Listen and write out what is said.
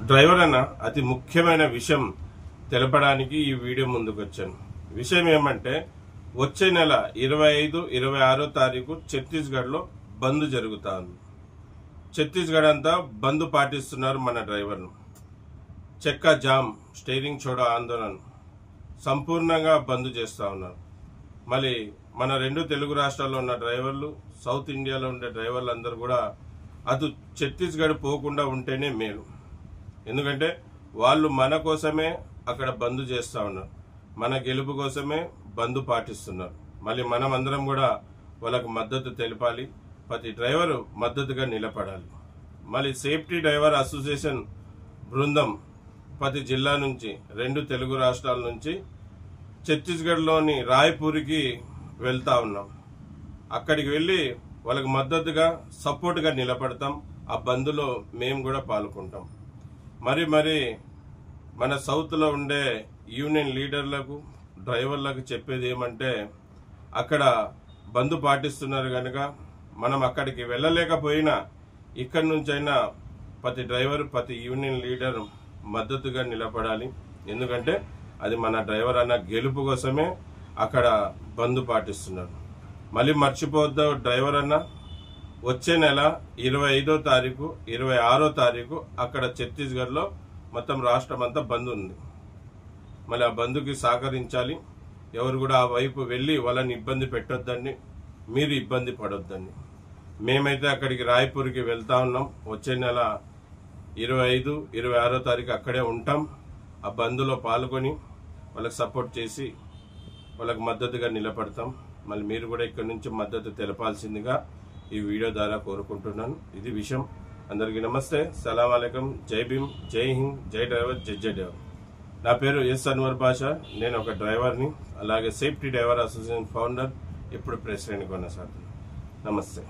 Driver అన్న అతి ముఖ్యమైన విషయం తెలపడానికి ఈ వీడియో ముందుకు వచ్చాను. విషయం ఏమంటే వచ్చే నెల 25, 26 తారీఖు ఛత్తీస్గఢ్ లో బంద్ జరుగుతా ఉంది. ఛత్తీస్గఢ్ అంతా బంద్ పాటిస్తున్నారు. మన డ్రైవర్లు చెక్కా జామ్, స్టీరింగ్ చోడో ఆందోళన సంపూర్ణంగా బంద్ చేస్తా ఉన్నారు. మళ్ళీ మన రెండు తెలుగు రాష్ట్రాల్లో ఉన్న డ్రైవర్లు, సౌత్ ఇండియాలో ఉండే డ్రైవర్లు అందరూ కూడా అటు ఛత్తీస్గఢ్ పోకుండా ఉంటేనే మేలు. ఎందుకంటే వాళ్ళు మన కోసమే అక్కడ బంద్ చేస్తా ఉన్నారు, మన గెలుపు కోసమే బంద్ పాటిస్తున్నారు. మళ్ళీ మనం అందరం కూడా వాళ్ళకు మద్దతు తెలపాలి, ప్రతి డ్రైవరు మద్దతుగా నిలబడాలి. మళ్ళీ సేఫ్టీ డ్రైవర్ అసోసియేషన్ బృందం ప్రతి జిల్లా నుంచి, రెండు తెలుగు రాష్ట్రాల నుంచి ఛత్తీస్గఢ్లోని రాయ్పూర్కి వెళ్తా ఉన్నాం. అక్కడికి వెళ్ళి వాళ్ళకి మద్దతుగా, సపోర్ట్గా నిలబడతాం. ఆ బంద్లో మేము కూడా పాల్గొంటాం. మరి మన సౌత్లో ఉండే యూనియన్ లీడర్లకు, డ్రైవర్లకు చెప్పేది ఏమంటే, అక్కడ బంద్ పాటిస్తున్నారు కనుక మనం అక్కడికి వెళ్ళలేకపోయినా ఇక్కడి నుంచైనా ప్రతి డ్రైవర్, ప్రతి యూనియన్ లీడర్ మద్దతుగా నిలబడాలి. ఎందుకంటే అది మన డ్రైవర్ అన్న గెలుపు కోసమే అక్కడ బంద్ పాటిస్తున్నారు. మళ్ళీ మర్చిపోవద్దు డ్రైవర్ అన్న, వచ్చే నెల 25వ తారీఖు, 26వ తారీఖు అక్కడ ఛత్తీస్గఢ్లో మొత్తం రాష్ట్రం అంతా బంద్ ఉంది. మళ్ళీ ఆ బంద్కి సహకరించాలి. ఎవరు కూడా ఆ వైపు వెళ్ళి వాళ్ళని ఇబ్బంది పెట్టొద్దండి, మీరు ఇబ్బంది పడొద్దండి. మేమైతే అక్కడికి రాయ్పూర్కి వెళ్తా ఉన్నాం. వచ్చే నెల 25, 26వ తారీఖు అక్కడే ఉంటాం. ఆ బంద్లో పాల్గొని వాళ్ళకి సపోర్ట్ చేసి వాళ్ళకి మద్దతుగా నిలబడతాం. మళ్ళీ మీరు కూడా ఇక్కడి నుంచి మద్దతు తెలపాల్సిందిగా ఈ వీడియో ద్వారా కోరుకుంటున్నాను. ఇది విషయం. అందరికీ నమస్తే, సలాం అలైకుం, జై భీమ్, జై హింద్, జై డ్రైవర్, జై డ్రైవర్. నా పేరు ఎస్ అన్వర్ బాషా. నేను ఒక డ్రైవర్ని, అలాగే సేఫ్టీ డ్రైవర్ అసోసియేషన్ ఫౌండర్, ఇప్పుడు ప్రెసిడెంట్ కొనసాగుతున్నాను. నమస్తే.